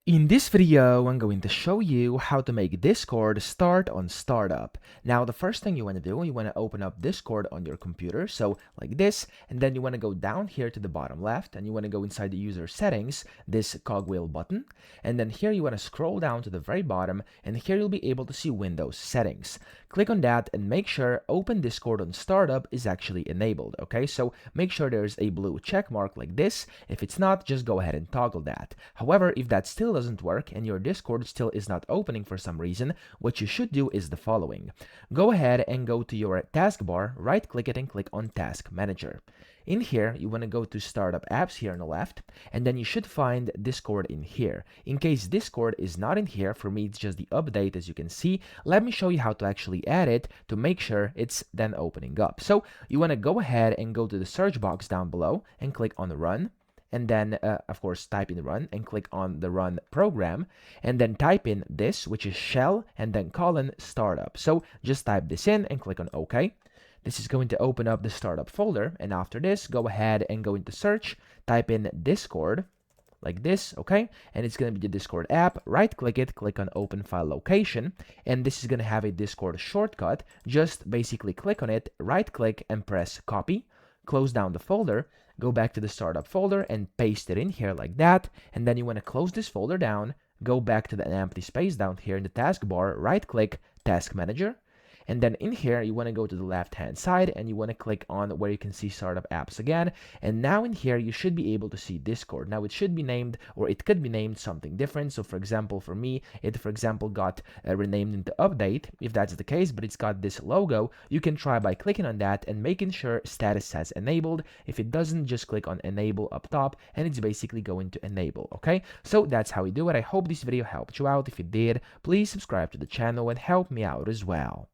In this video, I'm going to show you how to make Discord start on startup. Now, the first thing you want to do, you want to open up Discord on your computer, so like this, and then you want to go down here to the bottom left, and you want to go inside the user settings, this cogwheel button, and then here you want to scroll down to the very bottom, and here you'll be able to see Windows settings. Click on that and make sure Open Discord on startup is actually enabled, okay? So make sure there's a blue check mark like this. If it's not, just go ahead and toggle that. However, if that still doesn't work and your Discord still is not opening for some reason, what you should do is the following. Go ahead and go to your taskbar, right click it and click on Task Manager. In here, you want to go to Startup Apps here on the left, and then you should find Discord in here. In case Discord is not in here, for me it's just the update as you can see, let me show you how to actually add it to make sure it's then opening up. So you want to go ahead and go to the search box down below and click on Run. And then, of course, type in run and click on the run program, and then type in this, which is shell, and then colon startup. So just type this in and click on OK. This is going to open up the startup folder, and after this, go ahead and go into search, type in Discord, like this, okay? And it's going to be the Discord app. Right click it, click on open file location, and this is going to have a Discord shortcut. Just basically click on it, right click and press copy, close down the folder, go back to the startup folder and paste it in here like that, and then you want to close this folder down, go back to the empty space down here in the taskbar, right click, Task Manager, and then in here, you want to go to the left-hand side and you want to click on where you can see startup apps again. And now in here, you should be able to see Discord. Now it should be named, or it could be named something different. So for example, for me, it for example got renamed into update, if that's the case, but it's got this logo. You can try by clicking on that and making sure status says enabled. If it doesn't, just click on enable up top and it's basically going to enable, okay? So that's how we do it. I hope this video helped you out. If it did, please subscribe to the channel and help me out as well.